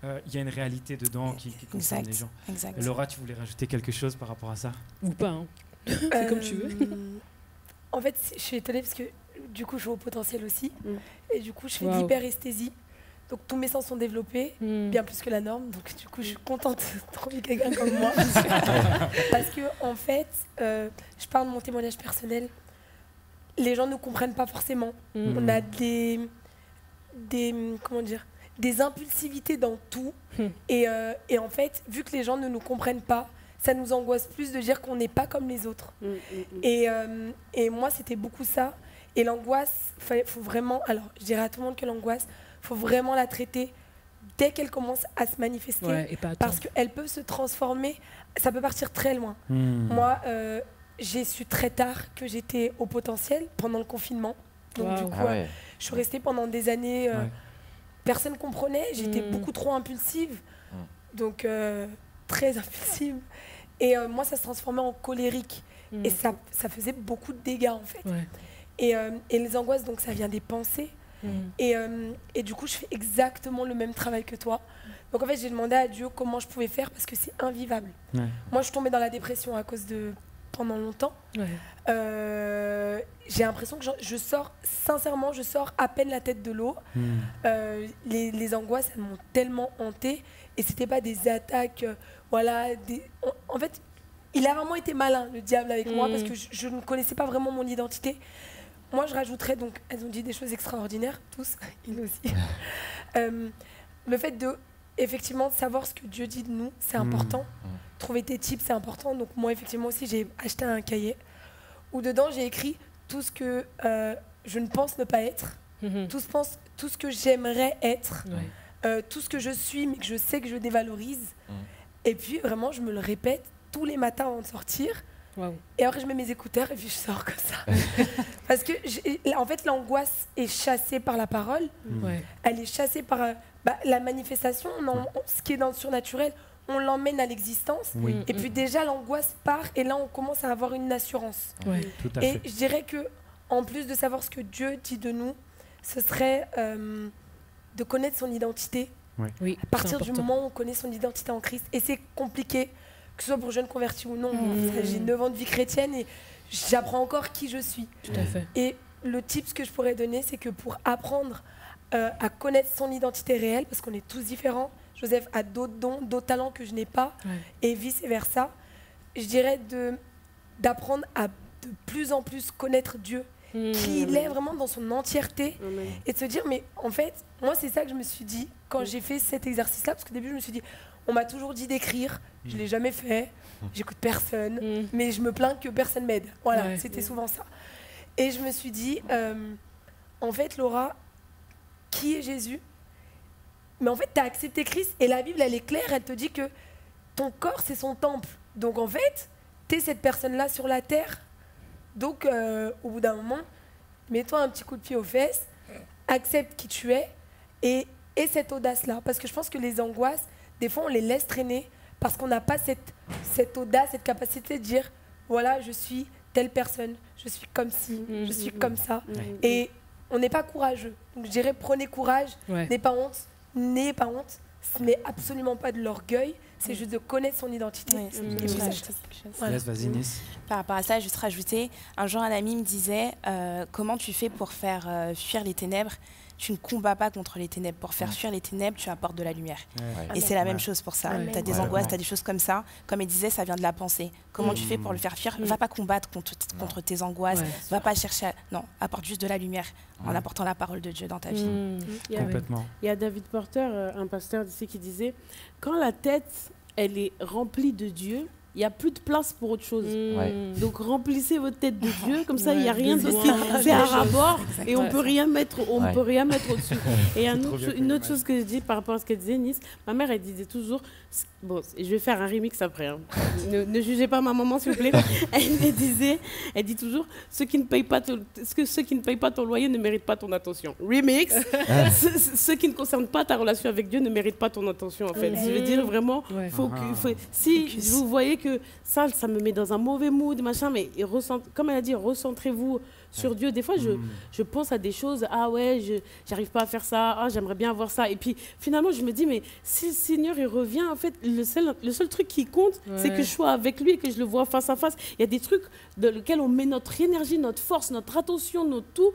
il y a une réalité dedans qui concerne les gens. Laura, tu voulais rajouter quelque chose par rapport à ça? Ou pas, hein. C'est comme tu veux. En fait, je suis étonnée parce que du coup, je joue au potentiel aussi. Et du coup, je fais de l'hyperesthésie. Donc, tous mes sens sont développés, bien plus que la norme. Donc, du coup, je suis contente de trouver quelqu'un comme moi. Parce que, en fait, je parle de mon témoignage personnel. Les gens ne comprennent pas forcément. On a des impulsivités dans tout. Et en fait, vu que les gens ne nous comprennent pas, ça nous angoisse plus de dire qu'on n'est pas comme les autres. Et moi, c'était beaucoup ça. Et l'angoisse, faut vraiment... Alors, je dirais à tout le monde que l'angoisse, il faut vraiment la traiter dès qu'elle commence à se manifester. Parce qu'elle peut se transformer, ça peut partir très loin. Moi, j'ai su très tard que j'étais au potentiel pendant le confinement. Donc, du coup, je suis restée pendant des années... personne ne comprenait, j'étais beaucoup trop impulsive. Donc, très impulsive. Et moi, ça se transformait en colérique. Et ça faisait beaucoup de dégâts, en fait. Et les angoisses, donc, ça vient des pensées. Et du coup, je fais exactement le même travail que toi. Donc, en fait, j'ai demandé à Dieu comment je pouvais faire parce que c'est invivable. Moi, je suis tombée dans la dépression à cause de... pendant longtemps. J'ai l'impression que je sors à peine la tête de l'eau. Les angoisses, elles m'ont tellement hantée. Et c'était pas des attaques... En fait, il a vraiment été malin, le diable, avec moi, parce que je ne connaissais pas vraiment mon identité. Moi, je rajouterais, donc, elles ont dit des choses extraordinaires, tous, il aussi. Le fait de, effectivement, savoir ce que Dieu dit de nous, c'est important. Trouver tes types, c'est important. Donc, moi, effectivement, aussi, j'ai acheté un cahier où, dedans, j'ai écrit tout ce que je ne pense ne pas être, tout ce que j'aimerais être, tout ce que je suis, mais que je sais que je dévalorise. Et puis, vraiment, je me le répète tous les matins avant de sortir. Wow. Et après, je mets mes écouteurs et puis je sors comme ça. Parce que, en fait, l'angoisse est chassée par la parole. Elle est chassée par la manifestation. Ce qui est dans le surnaturel, on l'emmène à l'existence. Et puis déjà, l'angoisse part et là, on commence à avoir une assurance. Tout à fait. Et je dirais que, en plus de savoir ce que Dieu dit de nous, ce serait de connaître son identité. Oui, à partir du moment où on connaît son identité en Christ. Et c'est compliqué, que ce soit pour jeunes convertis ou non. J'ai 9 ans de vie chrétienne et j'apprends encore qui je suis. Tout à fait. Et le tip que je pourrais donner, c'est que pour apprendre à connaître son identité réelle, parce qu'on est tous différents, Joseph a d'autres dons, d'autres talents que je n'ai pas, et vice-versa, je dirais d'apprendre à de plus en plus connaître Dieu, qui il est vraiment dans son entièreté, et de se dire, mais en fait, moi c'est ça que je me suis dit quand j'ai fait cet exercice-là, parce qu'au début je me suis dit, on m'a toujours dit d'écrire, je ne l'ai jamais fait, j'écoute personne, mais je me plains que personne m'aide. Voilà, c'était souvent ça. Et je me suis dit, en fait Laura, qui est Jésus? Mais en fait, tu as accepté Christ, et la Bible, elle est claire, elle te dit que ton corps, c'est son temple. Donc en fait, tu es cette personne-là sur la terre. Donc, au bout d'un moment, mets-toi un petit coup de pied aux fesses, accepte qui tu es, et cette audace-là. Parce que je pense que les angoisses, des fois, on les laisse traîner parce qu'on n'a pas cette audace, cette capacité de dire, voilà, je suis telle personne, je suis comme ci, je suis comme ça. Et on n'est pas courageux. Donc, je dirais, prenez courage, n'ayez pas honte. N'ayez pas honte, ce n'est absolument pas de l'orgueil, c'est juste de connaître son identité. Vas-y, Nice. Par rapport à ça, juste rajouter, un jour un ami me disait comment tu fais pour faire fuir les ténèbres? Tu ne combats pas contre les ténèbres. Pour faire fuir les ténèbres, tu apportes de la lumière. Et c'est la même chose pour ça. Tu as des angoisses, tu as des choses comme ça. Comme il disait, ça vient de la pensée. Comment tu fais pour le faire fuir? Va pas combattre contre tes angoisses. Va pas chercher Non, apporte juste de la lumière en apportant la parole de Dieu dans ta vie. Complètement. Il y a David Porter, un pasteur d'ici, qui disait, quand la tête, elle est remplie de Dieu, il n'y a plus de place pour autre chose. Donc remplissez votre tête de Dieu, comme ça il n'y a rien d'autre. C'est un rapport et on ne peut rien mettre au-dessus. Et une autre chose que je dis par rapport à ce qu'elle disait, Nice, ma mère, elle disait toujours, bon, je vais faire un remix après, hein. Ne jugez pas ma maman s'il vous plaît. Elle dit toujours, ceux qui ne payent pas ton loyer ne méritent pas ton attention. Remix. Ceux qui ne concernent pas ta relation avec Dieu ne méritent pas ton attention en fait. Je veux dire vraiment, si vous voyez que ça me met dans un mauvais mood, machin, mais comme elle a dit, recentrez-vous sur Dieu. Des fois, je pense à des choses, ah ouais, j'arrive pas à faire ça, ah j'aimerais bien avoir ça. Et puis finalement, je me dis, mais si le Seigneur il revient, en fait, le seul truc qui compte, c'est que je sois avec lui, que je le vois face à face. Il y a des trucs dans lesquels on met notre énergie, notre force, notre attention, notre tout.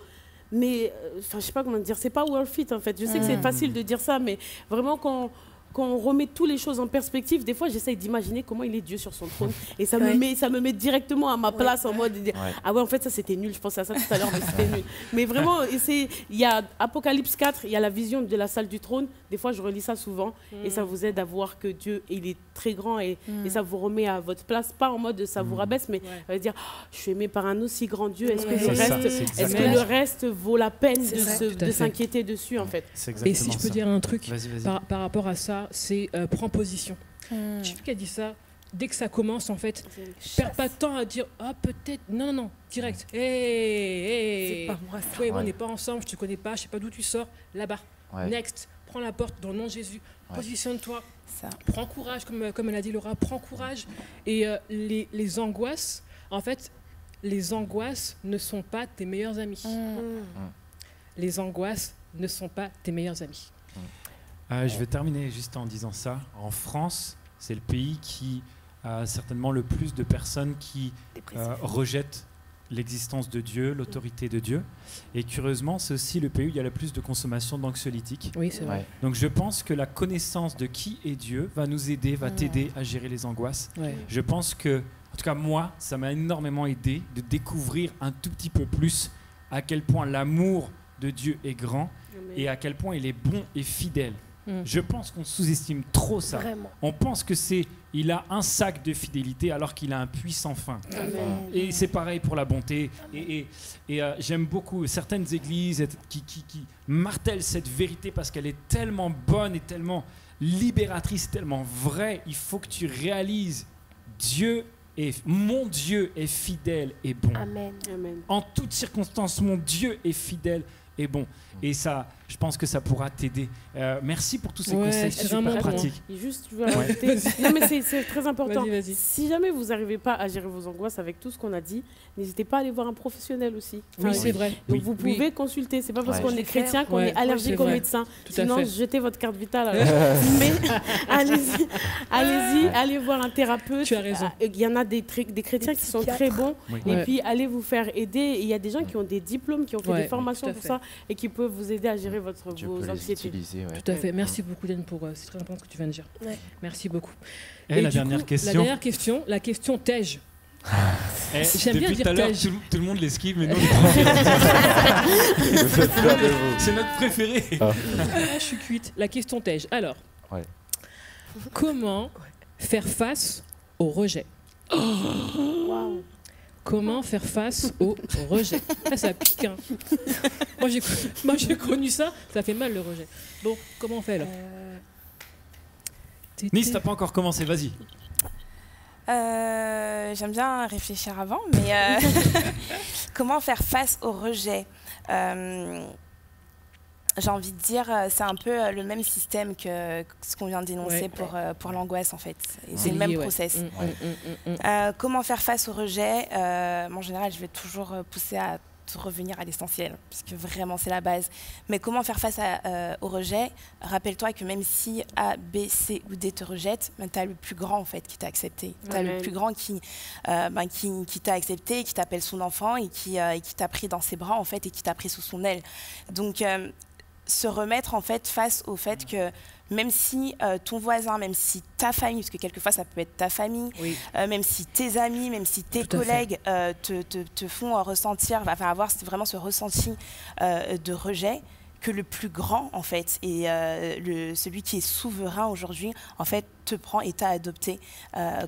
Mais, je sais pas comment dire, c'est pas worth it en fait. Je sais que c'est facile de dire ça, mais vraiment quand on remet toutes les choses en perspective, des fois j'essaye d'imaginer comment il est Dieu sur son trône et ça me met directement à ma place en mode de dire ah ouais en fait ça c'était nul, je pensais à ça tout à l'heure mais c'était nul. Mais vraiment il y a Apocalypse 4, il y a la vision de la salle du trône, des fois je relis ça souvent et ça vous aide à voir que Dieu il est très grand et ça vous remet à votre place, pas en mode ça vous rabaisse mais dire je suis aimé par un aussi grand Dieu, est-ce que le reste vaut la peine de s'inquiéter dessus en fait. Et si je peux dire un truc vas-y. Par rapport à ça, c'est prends position. Je sais plus qui a dit ça. Dès que ça commence, en fait, perds pas de temps à dire ah peut-être non, direct. C'est pas moi ça. On n'est pas ensemble, je te connais pas, je sais pas d'où tu sors. Là-bas, next, prends la porte dans le nom de Jésus. Positionne-toi. Prends courage, comme elle a dit Laura, prends courage. Et les angoisses, en fait, les angoisses ne sont pas tes meilleurs amis. Les angoisses ne sont pas tes meilleurs amis. Je vais terminer juste en disant ça. En France, c'est le pays qui a certainement le plus de personnes qui rejettent l'existence de Dieu, l'autorité de Dieu. Et curieusement, c'est aussi le pays où il y a le plus de consommation d'anxiolytiques. Oui, c'est vrai. Donc je pense que la connaissance de qui est Dieu va nous aider, va t'aider à gérer les angoisses. Je pense que, en tout cas moi, ça m'a énormément aidé de découvrir un tout petit peu plus à quel point l'amour de Dieu est grand et à quel point il est bon et fidèle. Je pense qu'on sous-estime trop ça. Vraiment. On pense que il a un sac de fidélité alors qu'il a un puits sans fin. Et c'est pareil pour la bonté. Et j'aime beaucoup certaines églises qui martèlent cette vérité parce qu'elle est tellement bonne et tellement libératrice, tellement vraie. Il faut que tu réalises mon Dieu est fidèle et bon. Amen. En toutes circonstances, mon Dieu est fidèle et bon. Et ça, je pense que ça pourra t'aider. Merci pour tous ces conseils super pratiques. Juste, je veux rajouter. Non, mais c'est très important. Vas-y. Si jamais vous n'arrivez pas à gérer vos angoisses avec tout ce qu'on a dit, n'hésitez pas à aller voir un professionnel aussi. Oui, c'est vrai. Donc vous pouvez consulter. C'est pas parce qu'on est chrétien qu'on est allergique au médecin. Sinon, jetez votre carte vitale. Mais allez-y, allez voir un thérapeute. Tu as raison. Il y en a des chrétiens qui sont très bons. Et puis, allez vous faire aider. Il y a des gens qui ont des diplômes, qui ont fait des formations pour ça et qui peuvent vous aider à gérer vos anxiétés. Tout à fait. Merci beaucoup, Dan, pour c'est très important ce que tu viens de dire. Merci beaucoup. Et la dernière question. La question TEJ. J'aime bien dire tout à l'heure, tout le monde l'esquive, mais nous, c'est notre préféré. Je suis cuite. La question TEJ. Alors, comment faire face au rejet? Comment faire face au rejet? Ça pique, hein. Moi, j'ai connu ça. Ça fait mal, le rejet. Bon, comment on fait, là? Nice, t'as pas encore commencé, vas-y. J'aime bien réfléchir avant, mais comment faire face au rejet? J'ai envie de dire, c'est un peu le même système que ce qu'on vient d'énoncer pour l'angoisse, en fait. C'est le même process. Comment faire face au rejet? En général, je vais toujours pousser à revenir à l'essentiel, puisque vraiment, c'est la base. Mais comment faire face au rejet? Rappelle-toi que même si A, B, C ou D te rejettent, tu as le plus grand, en fait, qui t'a accepté. Tu as le plus grand qui t'a accepté, qui t'appelle son enfant et qui t'a pris dans ses bras, en fait, et qui t'a pris sous son aile. Donc, se remettre en fait face au fait que même si ton voisin, même si ta famille, parce que quelquefois ça peut être ta famille, même si tes amis, même si tes collègues te font ressentir, avoir vraiment ce ressenti de rejet, que le plus grand en fait et celui qui est souverain aujourd'hui en fait te prend et t'a adopté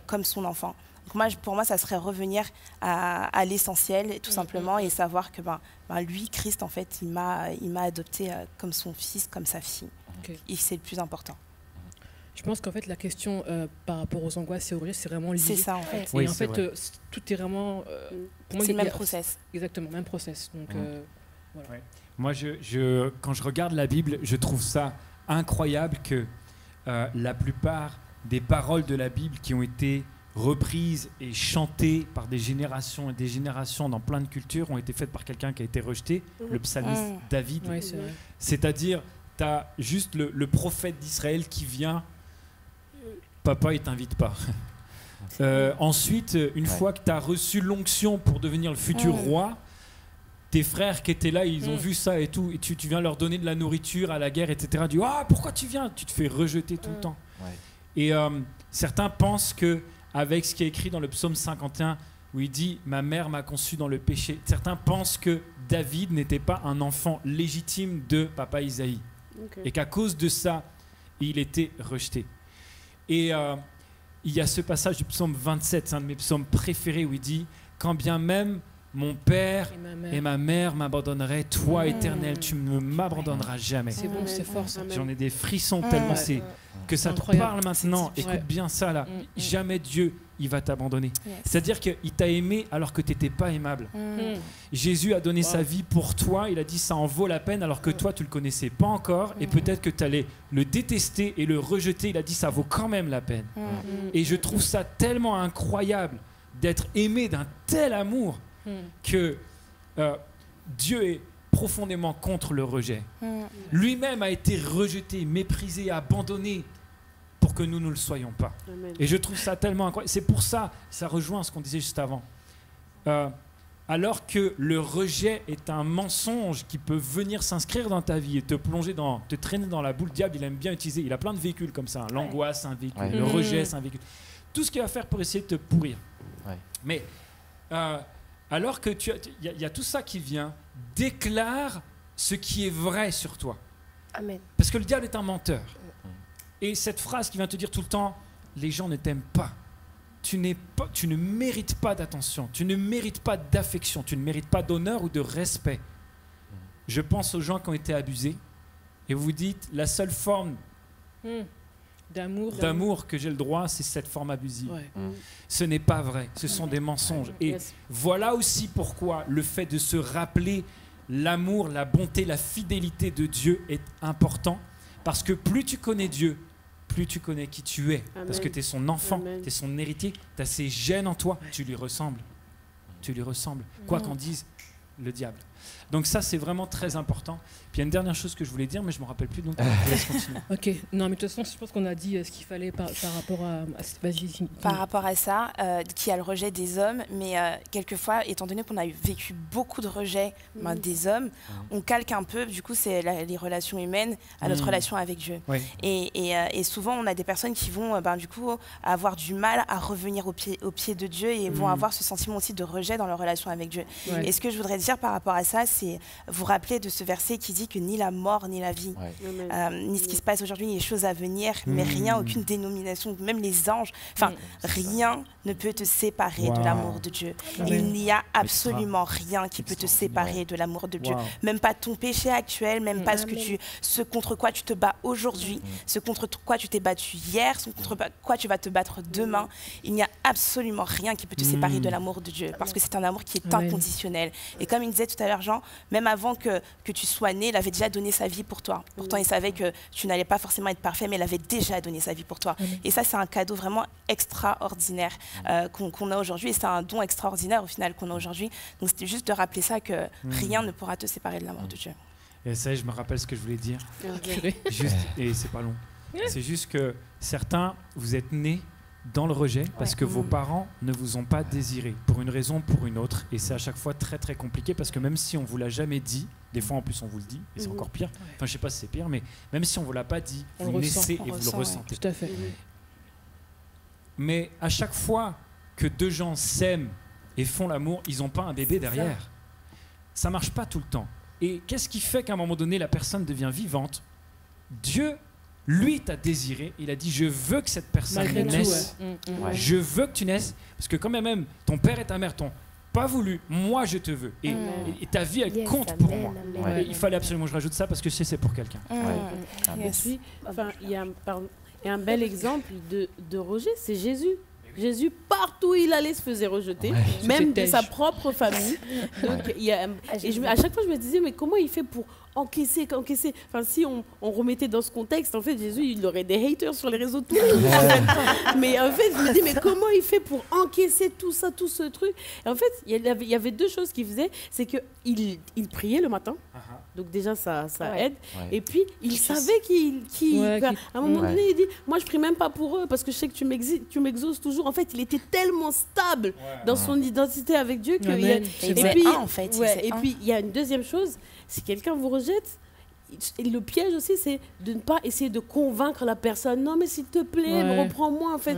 comme son enfant. Donc pour moi, ça serait revenir à l'essentiel, tout simplement, et savoir que lui, Christ, en fait, il m'a adopté comme son fils, comme sa fille. Et c'est le plus important. Je pense qu'en fait, la question par rapport aux angoisses et aux rejet, c'est vraiment lié. C'est ça, en fait. Et en fait, tout est vraiment... pour moi, c'est le même process. Exactement, même process. Donc, voilà. Moi, quand je regarde la Bible, je trouve ça incroyable que la plupart des paroles de la Bible qui ont été reprises et chantées par des générations et des générations dans plein de cultures ont été faites par quelqu'un qui a été rejeté, le psalmiste David. Oui, c'est vrai. C'est-à-dire, tu as juste le prophète d'Israël qui vient, papa, il t'invite pas. Ensuite, une fois que tu as reçu l'onction pour devenir le futur roi, tes frères qui étaient là, ils ont vu ça et tout, et tu viens leur donner de la nourriture à la guerre, etc. Tu dis, pourquoi tu viens? Tu te fais rejeter tout le temps. Et certains pensent que avec ce qui est écrit dans le psaume 51, où il dit « Ma mère m'a conçu dans le péché ». Certains pensent que David n'était pas un enfant légitime de papa Isaïe. Et qu'à cause de ça, il était rejeté. Et il y a ce passage du psaume 27, c'est un de mes psaumes préférés, où il dit « Quand bien même mon père et ma mère m'abandonneraient, toi, Éternel, tu ne m'abandonneras jamais. » C'est bon, c'est fort ça. J'en ai des frissons tellement c'est... Que ça te parle maintenant, écoute bien ça là. Jamais Dieu, il va t'abandonner. C'est-à-dire qu'il t'a aimé alors que tu n'étais pas aimable. Jésus a donné sa vie pour toi, il a dit ça en vaut la peine alors que toi tu le connaissais pas encore et peut-être que tu allais le détester et le rejeter, il a dit ça vaut quand même la peine. Et je trouve ça tellement incroyable d'être aimé d'un tel amour que Dieu est profondément contre le rejet. Lui-même a été rejeté, méprisé, abandonné pour que nous ne le soyons pas. Amen. Et je trouve ça tellement incroyable. C'est pour ça, ça rejoint ce qu'on disait juste avant. Alors que le rejet est un mensonge qui peut venir s'inscrire dans ta vie et te plonger te traîner dans la boule, le diable, il aime bien utiliser, il a plein de véhicules comme ça. L'angoisse, c'est un véhicule. Le rejet, c'est un véhicule. Tout ce qu'il va faire pour essayer de te pourrir. Mais alors que il y a tout ça qui vient, déclare ce qui est vrai sur toi. Amen. Parce que le diable est un menteur. Et cette phrase qui vient te dire tout le temps, les gens ne t'aiment pas. Tu ne mérites pas d'attention, tu ne mérites pas d'affection, tu ne mérites pas d'honneur ou de respect. Je pense aux gens qui ont été abusés et vous dites, la seule forme d'amour que j'ai le droit, c'est cette forme abusive. Ouais. Ce n'est pas vrai, ce sont des mensonges. Et voilà aussi pourquoi le fait de se rappeler l'amour, la bonté, la fidélité de Dieu est important. Parce que plus tu connais Dieu, plus tu connais qui tu es. Amen. Parce que tu es son enfant, tu es son héritier, tu as ses gènes en toi, tu lui ressembles. Tu lui ressembles, quoi qu'en dise le diable. Donc ça, c'est vraiment très important. Puis il y a une dernière chose que je voulais dire, mais je ne me rappelle plus, donc je laisse continuer. Ok, non, mais de toute façon, je pense qu'on a dit ce qu'il fallait par rapport à... Vas-y. Par rapport à ça, qui a le rejet des hommes, mais quelquefois, étant donné qu'on a vécu beaucoup de rejets des hommes, on calque un peu, du coup, c'est les relations humaines à notre relation avec Dieu. Oui. Et souvent, on a des personnes qui vont, du coup, avoir du mal à revenir au pied de Dieu et vont avoir ce sentiment aussi de rejet dans leur relation avec Dieu. Ouais. Et ce que je voudrais dire par rapport à ça, c'est vous rappeler de ce verset qui dit que ni la mort, ni la vie, ni ce qui se passe aujourd'hui, ni les choses à venir, mais rien, aucune dénomination, même les anges, enfin, rien ne peut te séparer de l'amour de Dieu. Il n'y a absolument rien qui peut te séparer de l'amour de Dieu. Même pas ton péché actuel, même pas ce contre quoi tu te bats aujourd'hui, ce contre quoi tu t'es battu hier, ce contre quoi tu vas te battre demain. Il n'y a absolument rien qui peut te séparer de l'amour de Dieu, parce que c'est un amour qui est inconditionnel. Et comme il disait tout à l'heure, Jean, même avant que tu sois né, il avait déjà donné sa vie pour toi. Pourtant, il savait que tu n'allais pas forcément être parfait, mais il avait déjà donné sa vie pour toi. Et ça, c'est un cadeau vraiment extraordinaire qu'on a aujourd'hui. Et c'est un don extraordinaire, au final, qu'on a aujourd'hui. Donc, c'était juste de rappeler ça, que rien ne pourra te séparer de l'amour de Dieu. Et ça, je me rappelle ce que je voulais dire. Juste, et c'est pas long. C'est juste que certains, vous êtes nés dans le rejet parce que vos parents ne vous ont pas désiré pour une raison ou pour une autre, et c'est à chaque fois très très compliqué parce que même si on vous l'a jamais dit, des fois en plus on vous le dit et c'est encore pire, enfin je sais pas si c'est pire, mais même si on vous l'a pas dit, vous le naissez et vous le ressentez. Tout à fait. Mais à chaque fois que deux gens s'aiment et font l'amour, ils n'ont pas un bébé derrière. Ça marche pas tout le temps. Et qu'est-ce qui fait qu'à un moment donné la personne devient vivante? Dieu, lui, t'a désiré. Il a dit, je veux que cette personne naisse. Je veux que tu naisses. Parce que quand même, ton père et ta mère t'ont pas voulu. Moi, je te veux. Et ta vie, elle compte pour moi. Et il fallait absolument que je rajoute ça parce que c'est pour quelqu'un. Et puis, il y a un bel exemple de rejet, c'est Jésus. Jésus, partout où il allait, se faisait rejeter, même de sa propre famille. Donc, à chaque fois, je me disais, mais comment il fait pour encaisser. Enfin, si on remettait dans ce contexte, en fait, Jésus, il aurait des haters sur les réseaux tout le temps. Mais en fait, je me dis, mais comment il fait pour encaisser tout ça, tout ce truc? Et en fait, il y avait deux choses qu'il faisait, c'est qu'il priait le matin. Donc déjà, ça aide. Et puis, il savait à un moment donné, il dit, moi, je prie même pas pour eux parce que je sais que tu m'exauces toujours. En fait, il était tellement stable dans son identité avec Dieu que... Et puis, il y a une deuxième chose, si quelqu'un vous rejette, le piège aussi, c'est de ne pas essayer de convaincre la personne. Non, mais s'il te plaît, reprends-moi. En fait,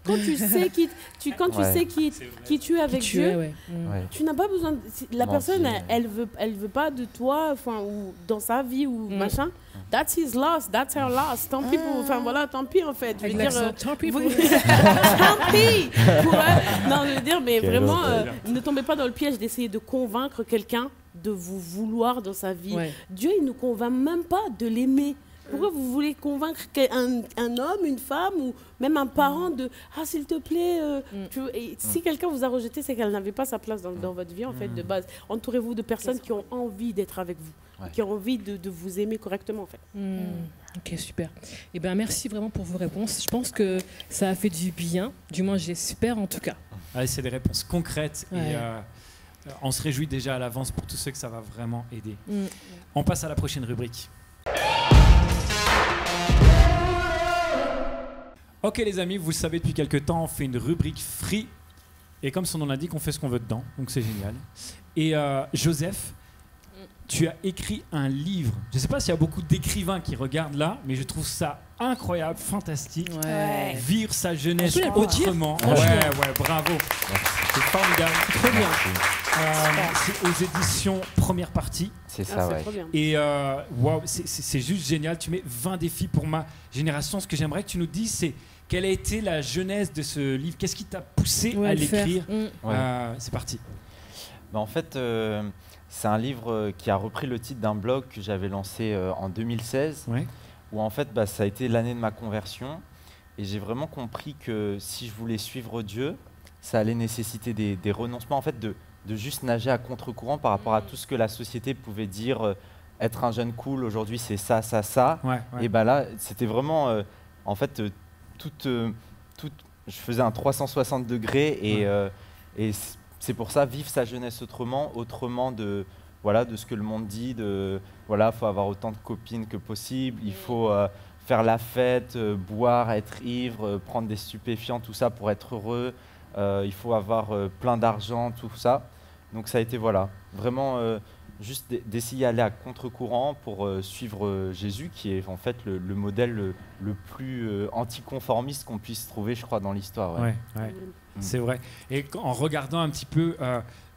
quand tu sais qui tu es avec Dieu, tu n'as pas besoin. La personne, elle veut pas de toi, ou dans sa vie ou machin. That's his loss, that's her loss. Tant pis tant pis en fait. Je veux dire, tant pis. Tant pis. Non, je veux dire, mais vraiment, ne tombez pas dans le piège d'essayer de convaincre quelqu'un de vous vouloir dans sa vie. Dieu, il ne nous convainc même pas de l'aimer. Pourquoi vous voulez convaincre un homme, une femme ou même un parent de « Ah, s'il te plaît si quelqu'un vous a rejeté, c'est qu'elle n'avait pas sa place dans votre vie, en fait, de base. Entourez-vous de personnes qui ont envie d'être avec vous, qui ont envie de vous aimer correctement, en fait. Ok, super. Eh bien, merci vraiment pour vos réponses. Je pense que ça a fait du bien, du moins j'espère en tout cas. C'est des réponses concrètes et on se réjouit déjà à l'avance pour tous ceux que ça va vraiment aider. On passe à la prochaine rubrique. Ok les amis, vous le savez depuis quelques temps, on fait une rubrique free. Et comme son nom l'indique, on fait ce qu'on veut dedans. Donc c'est génial. Et Joseph, tu as écrit un livre. Je ne sais pas s'il y a beaucoup d'écrivains qui regardent là, mais je trouve ça incroyable, fantastique. Vivre sa jeunesse autrement. Ouais, bravo. C'est formidable. Trop bien. C'est aux éditions Première Partie. C'est ça, ouais. Et wow, c'est juste génial. Tu mets 20 défis pour ma génération. Ce que j'aimerais que tu nous dises, c'est quelle a été la genèse de ce livre? Qu'est-ce qui t'a poussé à l'écrire? C'est parti. En fait, c'est un livre qui a repris le titre d'un blog que j'avais lancé en 2016, où en fait, ça a été l'année de ma conversion. Et j'ai vraiment compris que si je voulais suivre Dieu, ça allait nécessiter des renoncements, en fait, de juste nager à contre-courant par rapport à tout ce que la société pouvait dire. Être un jeune cool, aujourd'hui, c'est ça, ça, ça. Et là, c'était vraiment, en fait, je faisais un 360 degrés et c'est pour ça, vivre sa jeunesse autrement de ce que le monde dit, faut avoir autant de copines que possible, il faut faire la fête, boire, être ivre, prendre des stupéfiants, tout ça pour être heureux, il faut avoir plein d'argent, tout ça. Donc ça a été vraiment juste d'essayer d'aller à contre-courant pour suivre Jésus, qui est en fait le modèle le plus anticonformiste qu'on puisse trouver, je crois, dans l'histoire. C'est vrai. Et en regardant un petit peu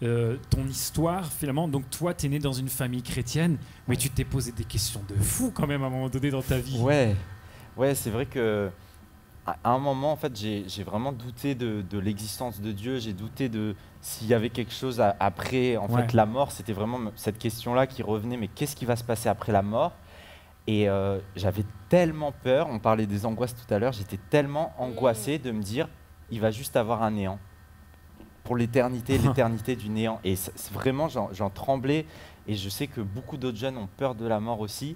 ton histoire, finalement, donc toi, tu es né dans une famille chrétienne, mais tu t'es posé des questions de fou quand même à un moment donné dans ta vie. Ouais, c'est vrai que à un moment, en fait, j'ai vraiment douté de l'existence de Dieu. J'ai douté de s'il y avait quelque chose après fait, la mort. C'était vraiment cette question-là qui revenait. Mais qu'est-ce qui va se passer après la mort? Et j'avais tellement peur. On parlait des angoisses tout à l'heure. J'étais tellement angoissé de me dire, il va juste avoir un néant pour l'éternité du néant. Et vraiment, j'en tremblais. Et je sais que beaucoup d'autres jeunes ont peur de la mort aussi.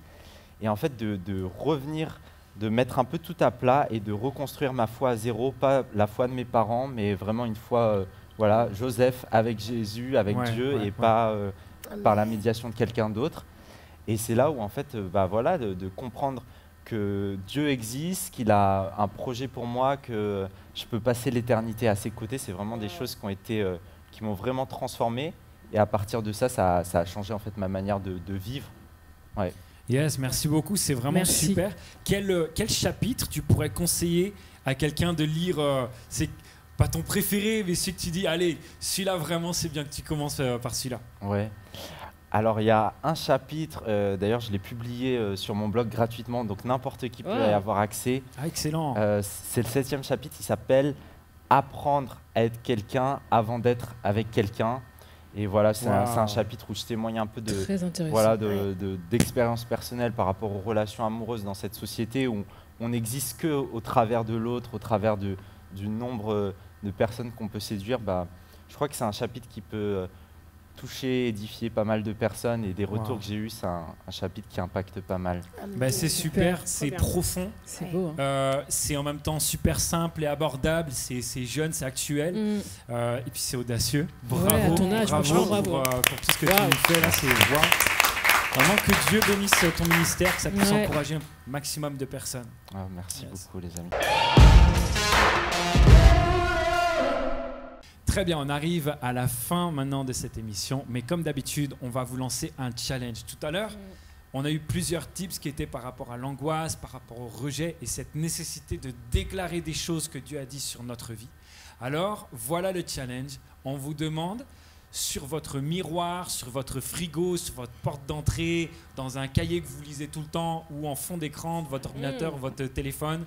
Et en fait, de revenir, de mettre un peu tout à plat et de reconstruire ma foi à zéro, pas la foi de mes parents, mais vraiment une foi, Joseph avec Jésus, avec Dieu, et pas par la médiation de quelqu'un d'autre. Et c'est là où, en fait, de comprendre que Dieu existe, qu'il a un projet pour moi, que je peux passer l'éternité à ses côtés. C'est vraiment des choses qui m'ont vraiment transformé. Et à partir de ça, ça a changé en fait ma manière de vivre. Yes, merci beaucoup, c'est vraiment super. Quel chapitre tu pourrais conseiller à quelqu'un de lire c'est pas ton préféré, mais celui que tu dis, allez, celui-là vraiment, c'est bien que tu commences par celui-là. Alors, il y a un chapitre, d'ailleurs, je l'ai publié sur mon blog gratuitement, donc n'importe qui peut y avoir accès. Excellent. C'est le 7e chapitre, il s'appelle « Apprendre à être quelqu'un avant d'être avec quelqu'un ». Et c'est un chapitre où je témoigne un peu d'expérience personnelle par rapport aux relations amoureuses dans cette société où on n'existe qu'au travers de l'autre, au travers du nombre de personnes qu'on peut séduire. Je crois que c'est un chapitre qui peut toucher, édifier pas mal de personnes, et des retours que j'ai eus, c'est un chapitre qui impacte pas mal. C'est super, c'est profond, c'est beau. C'est en même temps super simple et abordable, c'est jeune, c'est actuel, et puis c'est audacieux. Bravo, à ton âge, bravo pour tout ce que tu fais là, c'est vraiment que Dieu bénisse ton ministère, que ça puisse encourager un maximum de personnes. Merci beaucoup les amis. Très bien, on arrive à la fin maintenant de cette émission, mais comme d'habitude, on va vous lancer un challenge. Tout à l'heure, on a eu plusieurs tips qui étaient par rapport à l'angoisse, par rapport au rejet et cette nécessité de déclarer des choses que Dieu a dit sur notre vie. Alors, voilà le challenge. On vous demande sur votre miroir, sur votre frigo, sur votre porte d'entrée, dans un cahier que vous lisez tout le temps ou en fond d'écran de votre ordinateur, votre téléphone,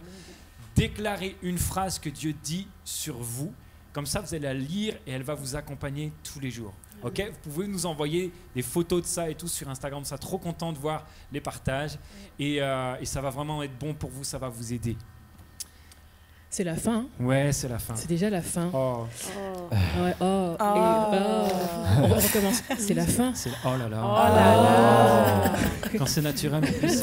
déclarez une phrase que Dieu dit sur vous. Comme ça, vous allez la lire et elle va vous accompagner tous les jours. Okay, vous pouvez nous envoyer des photos de ça et tout sur Instagram. On sera trop content de voir les partages. Et ça va vraiment être bon pour vous, ça va vous aider. C'est la fin. Ouais, c'est la fin. C'est déjà la fin. Oh. On recommence. C'est la fin. Oh là là. Quand c'est naturel en plus.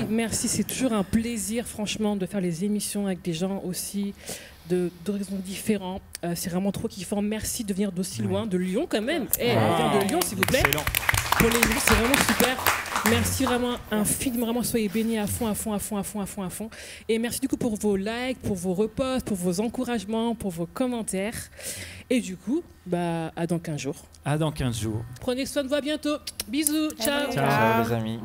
Merci. C'est toujours un plaisir, franchement, de faire les émissions avec des gens aussi d'horizons différents. C'est vraiment trop kiffant. Merci de venir d'aussi loin, de Lyon quand même. De Lyon, s'il vous plaît. Excellent. Pour les livres, c'est vraiment super. Merci vraiment infiniment, vraiment soyez bénis à fond. Et merci du coup pour vos likes, pour vos reposts, pour vos encouragements, pour vos commentaires. Et du coup, à dans 15 jours. À dans 15 jours. Prenez soin de vous, à bientôt. Bisous, ciao. Ciao les amis.